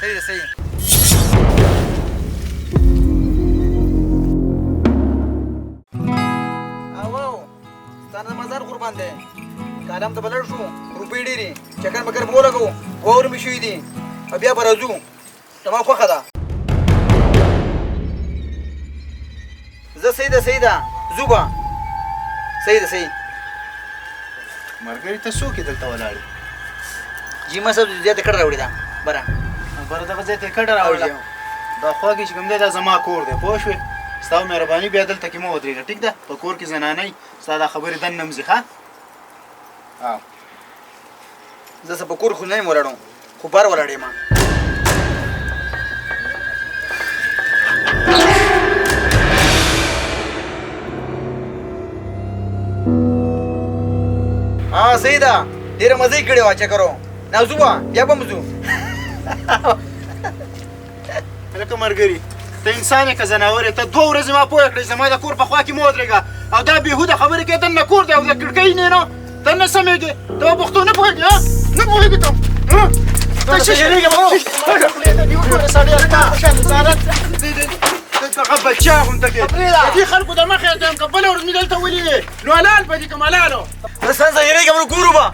صحیح ده صحیح. او ستا د مزار قربان دی. کالم ته به لاړ شو، روپۍ ډېرې چکر مکر به ولګوو، 2 اور مې شوي دي او بیا به راځو. زما خوښه ده. زه صحیح ده صحیح ده ځو به. صحیح ده صحیح. ملګري ته څوک یې دلته ولاړې؟ جیمه صاحب زیاته کډه راوړې ده بره دغه ځای ته یې کډه راوړله. دا خوا کې چې کوم دی دا زما کور دی، پوه شوې؟ ستا مهرباني بیا دلته کې مه ودرېږه، ټیک ده؟ په کور کې زنانۍ ستا دا خبرې دن نه مځي ښه؟ زه څه په کور خو نه یم ولاړم، خو بر ولاړ یم. صحیح ده، ډېره مزه یې کړې وه چکرو. نه ځو به بیا به م ځو. هلکه ملګري ته انسان یې که زناور یې، ته 2 ورځې ما پوه کړې زما د کور په خوا کې مه ودرېږه او دا بېهوده خبرې کوې. دننه کور دی او د کړکۍ نه نو دننه سمېږې. ته په پښتو نه پوهېږې نه پوهېږې ته دغه بچا غونته کې د دې خلکو د مخې ته یم که بله ورځ مې دلته ولېدې نو حلال به دي که ملالو. زه څنګه زهېرېږم نو ګورو به.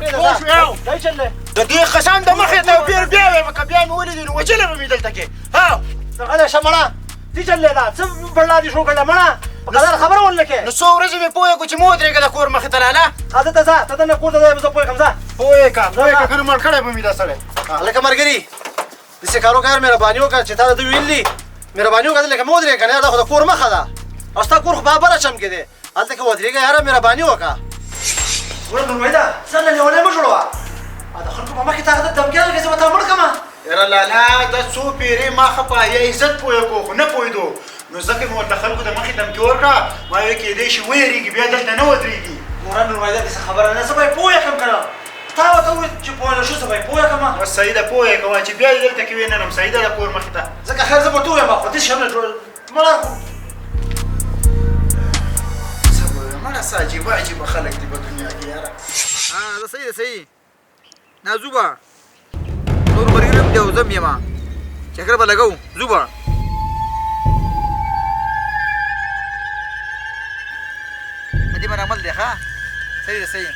پوه شوې د دې خسان د مخې ته بیا وایم که بیا مې ولیدې نو وجله به مې دلته کې. څنګه ده شه مړه څه چلې ده څه بړلا دې شو کړله مړه په قدر خبره ونه کې نو 100 ورځې مې پوه کړو چې مه ودرېږه د کور مخې ته لاله. ښه ته ځه ته دننه کور ته ځه زه پوه کړم ځه پوه که که مړ کړی به مې دا سړی. هلکه ملګري داسې کارو کوه مهرباني وکړه چې تا د دوی ویلي مهرباني وکړه دلته مه ودرېږه کنه دا خو د کور مخه ده او ستا کور خو بابره چم کې دی هلته کې ودرېږه یاره مهرباني وکړه. ګوره نورمېده څنګه لیونی مه جوړوه د خلکو په مخکې تا ته دمکې درکړې زه به تا مړ کړمه. یاره لالا دا څو پیرې ما ښه په حیا عزت پوه کړو خو نه پوهېدو نو ځکه مې ورته خلکو د مخې دمکې ورکړه ما ویل کېدی شي ویرېږي بیا دلته نه ودرېږي. ګوره نورمېده داسې خبره نه زه به یې پوه یې کړم که نه تا ورته وویل چې پوه نه شو زه به یې پوه یې کړم. بس صحیح ده پوه یې کوه چې بیا یې دلته کې ویننم صحیح ده د کور مخې ته. ځکه خیر زه به ته ویم خو داسې شی نه جوړ مړه مړه څه عجیبه عجیبه خلک دي په دنیا کې یاره. زه صحیح ده صحیح. نه ځو به نور ملګري هم دی او زه هم یم چکر به لګوو ځو به. دې باندې عمل دی ښه صحیح ده صحیح.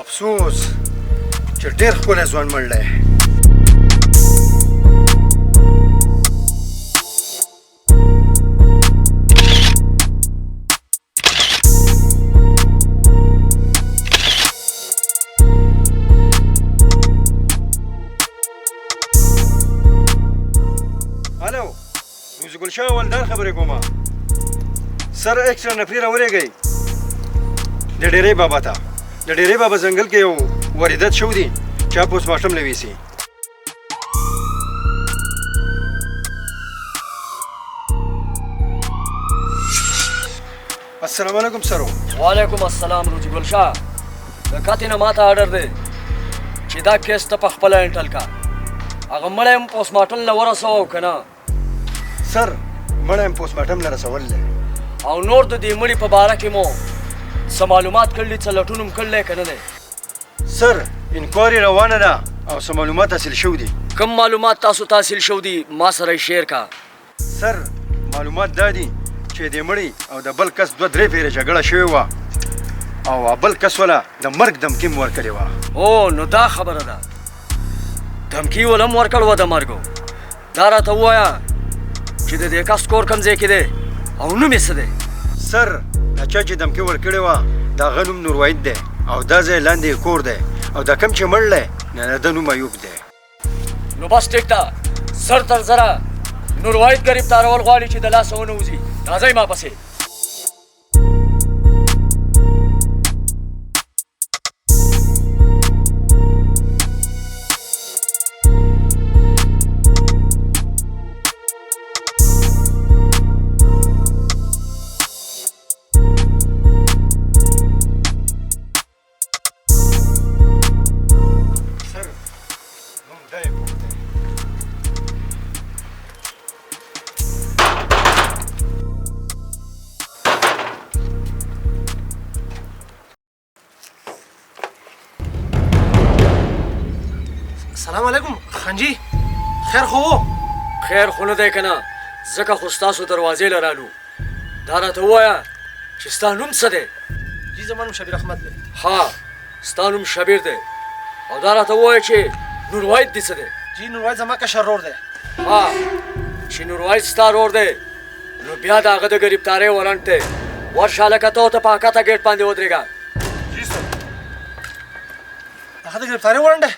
افسوس چې ډېر ښکلی ځوان مړ دی. هلو روزي ګل شاه ولدان خبرې کومه. سر ایکسټرا نفري راولېږئ د ډېرې بابا ته. د ډېرې بابا ځنګل کې یو واردات شوی دی چا پوسټ مارټم نه ویسي. السلام علیکم سرو. وعلیکم السلام روزي ګل شاه. د کاتې نه ماته آرډر دی چې دا کیس ته په خپله انټل کا هغه مړی م پوسټ مارټم له ورسوه که نه. سر مړی م پوسټ مارټم له رسول دی او نور د دې مړي په باره کې مو څه معلومات کړلي څه لټون هم کړلی که نه دی. سر انکوایري روانه ده او څه معلومات حاصل شوي دي. کوم معلومات تاسو ته حاصل شوي دي ما سره یې شیر کا. سر معلومات دا دي چې د مړي او د بل کس 2-3 پیرې جګړه شوې وه او بل کس وله د مرګ دمکې م ورکړې وه. او نو دا خبره ده دمکي وله م ورکړ وه د مرګو. دا راته ووایه چې د دې کس کور کوم ځای کې دی او نوم یې څه دی؟ سر دا چا چې دمکې ورکړې وه د هغه نوم نوروید دی او دا ځای لاندې کور دی او دا کوم چې مړ دی نه د نوم ایوب دی. نو بس ټیک ده سر تر زره نوروید ګرفتارول غواړي چې د لاسه ونه وځي. راځئ ما پسې. السلام علیکم خانجي خیر خو و خیر خو نه دی که نه ځکه خو ستاسو دروازې له رالو دا راته ووایه چې ستا نوم څه دی جی زما نوم شبیر احمد دی ها ستا نوم شبیر دی او دا راته ووایه چې نوروید دې څه دی جی نوروید زما کشر رور دی ها چې نوروید ستا رور دی نو بیا د هغه د ګریبتارۍ ورنټ دی ورشه هلکه ته ورته په حقته ګیټ باندې ودرېږه جی سر هغه د ګرفتارۍ ورنټ دی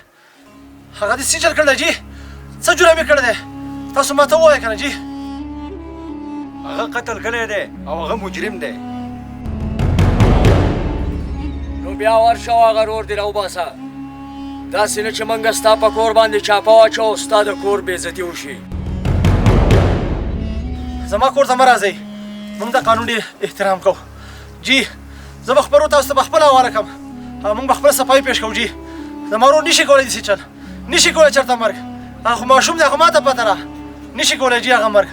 هغه دې څه چل کړی جی څه جرم یې کړی دی تاسو ما ته ووایه که نه جی هغه قتل کړی دی او هغه مجرم دی نو بیا ورشه او هغه رور دې راوباسه داسې نه چې موږ ستا په کور باندې چاپه واچو او ستا د کور بېعزتي وشي زما کور ته مه راځئ موږ د قانون ډېر احترام کوو جی زه به خپلو تاسو ته به خپله هواره کړم او موږ به خپله صفایي پېښ کوو جی زما ورور نشي کولی داسې چل نشي کولی چېرته مرګ هغه خو ماشوم دی هغه ما ته پته ده نشي کولی جی هغه مرګ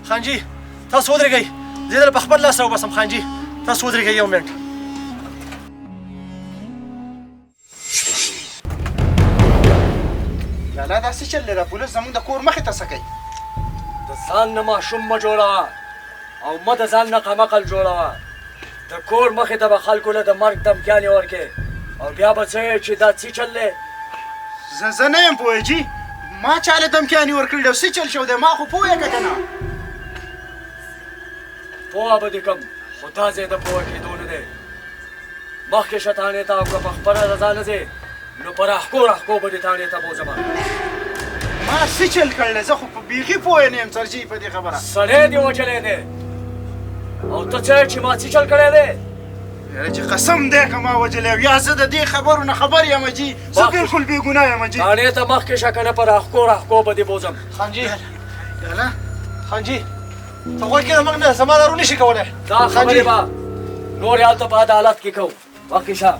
خان جي تاسو ودرېږئ زه یې په خپل لاس راوباسم خان جي تاسو ودرېږئ یو منټ لالا دا څه چل دی دا پولیس زموږ د کور مخې ته څه کوي د ځان نه ماشوم مه جوړوه او مه د ځان نه قمقل جوړوه د کور مخې ته به خلکو له د مرګ دمکیانې ورکې او بیا به څه یې چې دا څه چل دی زه نه یم پوه جي ما چاله دمکیانې ورکړي او څه چل شو دی ما خو پوه که که نه پوه به دې کړم خو دا ځای د پوه کېدو نه دی مخکې شه تانې ته او که په خپله رضا نه ځې نو په راښکو راښکو به دې تانې ته بوځمه ما څه چل کړلی زه خو په بیخي پوه نه یم سرجي په دې خبره سړی دې وچلی دی او ته څه چې ما څه چل کړی دی یاره چې قسم دی که ما وجلی یم یا زه د دې خبرو نه خبر یم جي زه بلکل بېګناه یم جي تانې ته مخکې شه که نه په راښکو راښکو به دې بوځم خان جي خان جي ته غوږ کښېنه موږ نه زما دارو نشي کولی دا خبرې به نورې هلته په عدالت کې کوو مخکې شه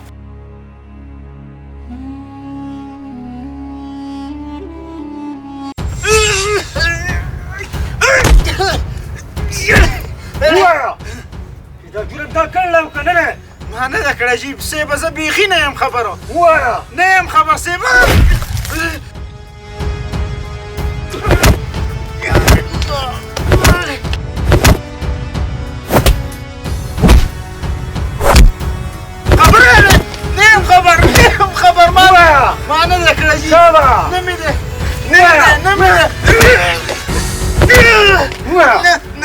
ووایه چې دا جرم تا کړی او که نه دی ما نه ده کړی جي صیبه زه بیخي نه یم خبره ووایه نه یم خبر صیبه خبر ما نه ده کړی جي نه مې ده نه مې ده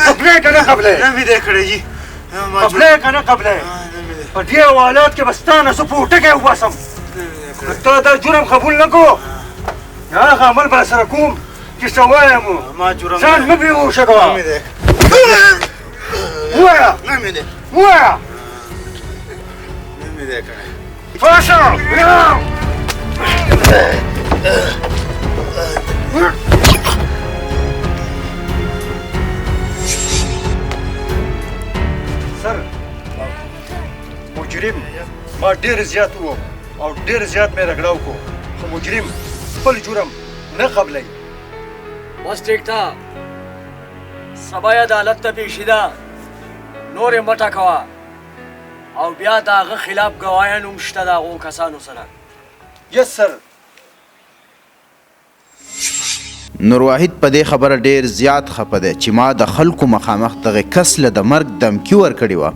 قبلې که نه قبلې نه مې ده کړی جي قبلې که نه قبلې په دې حوالات کې به ستا نه زه پوټکی وباسم که تا دا جرم قبول نه کړو هغه عمل به سره کوم چې څه وایم ځان مه بېهوشه کوه ووایه نه مې ده ووایه نه مې ده کړی پاشه سر مجرم ما ډېر زیات وو او ډېر زیات مې رګړاو کو خو مجرم خپل جرم نه قبلوي بس ټیک ده سبا یې عدالت ته پیشي ده نور یې مه ټکوه او بیا د هغه خلاف ګواهیان هم شته د هغو کسانو سره یس سر نور واحد په دې خبره ډیر زیات خپه دی چې ما د خلکو مخامخ دغه کس له د مرګ دمکي ورکړې وه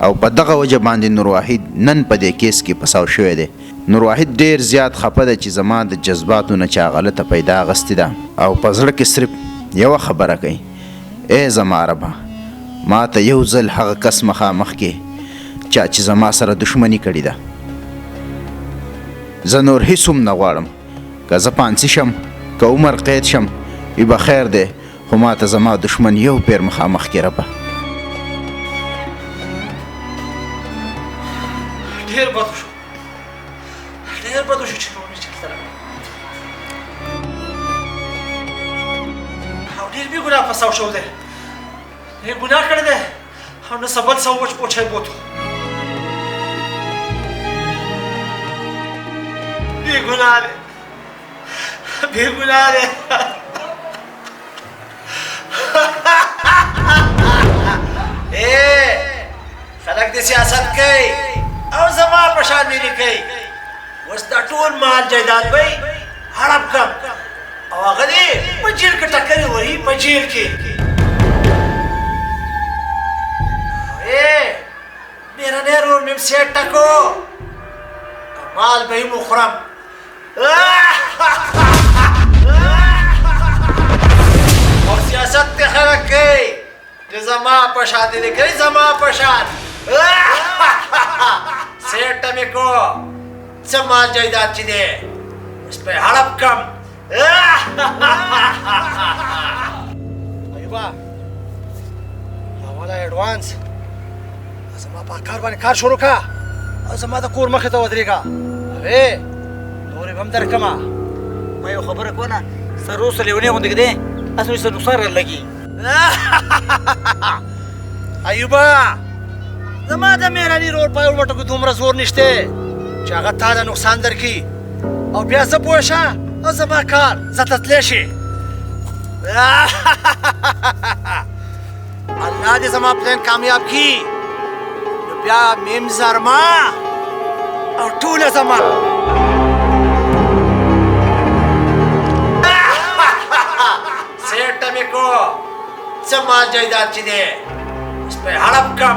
او په دغه وجه باندې نور واحد نن په دې کیس کې پساو شوی دی نور واحد ډیر زیات خپه دی چې زما د جذباتو نه چا غلطه پیدا اغستې ده او په زړه کې صرف یوه خبره کوي ای زما ربه ما ته یو ځل هغه کس مخامخ کې چا چې زما سره دښمني کړې ده زه نور هیڅ هم نه غواړم که زه پانسي شم که عمر قید شم وي به خیر دی خو ما ته زما دښمن یو پیر مخامخ کې ربه ډېر بد شو ډېر بد شو چې نور مې چېرته راغلی او ډېر بې ګناه فساو شو دی ډېر ګناه کړی دی او نه سبل سو وچ پوچی بوتو بې ګناه دی بې ګناه دی خلک د سیاست کوي او زما په شان مې کوي اوس دا ټول مال جایداد وی هړپ کړم او هغه دې په جیل کې ټکرې وهي په جیل کې بیرنی رور میم سیټ ټکو مال به یې مخورم او سیاست ته خلک کوي چې زما په شان دې کوي زما په شان سیټ مې کو څه مال جایداد چې دی اوس په هړپ کم ایوبا یووالی اډوانس زما په کار باندې کار شروع کا او زما د کور مخې ته ودرېږه هغې نورې به هم درکړمه ما یو خبره کوله سر اوس لیونی غوندې کې دی هسې مې سر نقصان رالګي ایوبا زما د مهراني رور په یو مټو کې دومره زور نشته چې هغه تا ته نقصان درکړي او بیا زه پوه شه او زما کار زه ته تللی شي الله دې زما پلان کامیاب کړي نو بیا میم زرما او ټوله زما سیټه مې کو څه مال جایداد چې دی اوس په هړپ کم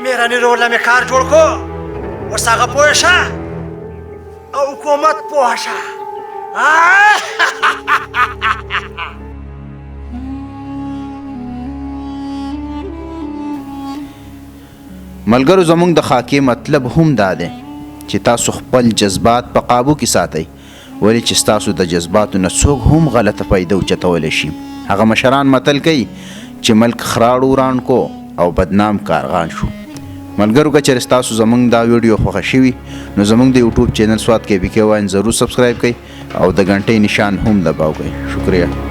مهراني رور له مې کار جوړ کو اوس هغه پوه شه او حکومت پوه شه ملګرو زموږ د خاکې مطلب هم دا دی چې تاسو خپل جذبات په قابو کې ساتئ ولې چې ستاسو د جذباتو نه څوک هم غلطه فایده اوچتولی شي هغه مشران متل کوي چې ملک خراړو وران کو او بدنام کارغان شو ملګرو که چېرې ستاسو زموږ دا ویډیو خوښه شوي نو زموږ د یوټیوب چینل سوات KPK واین ضرور سبسکرایب کړئ او د غنټۍ نشان هم دباو کړئ شکریه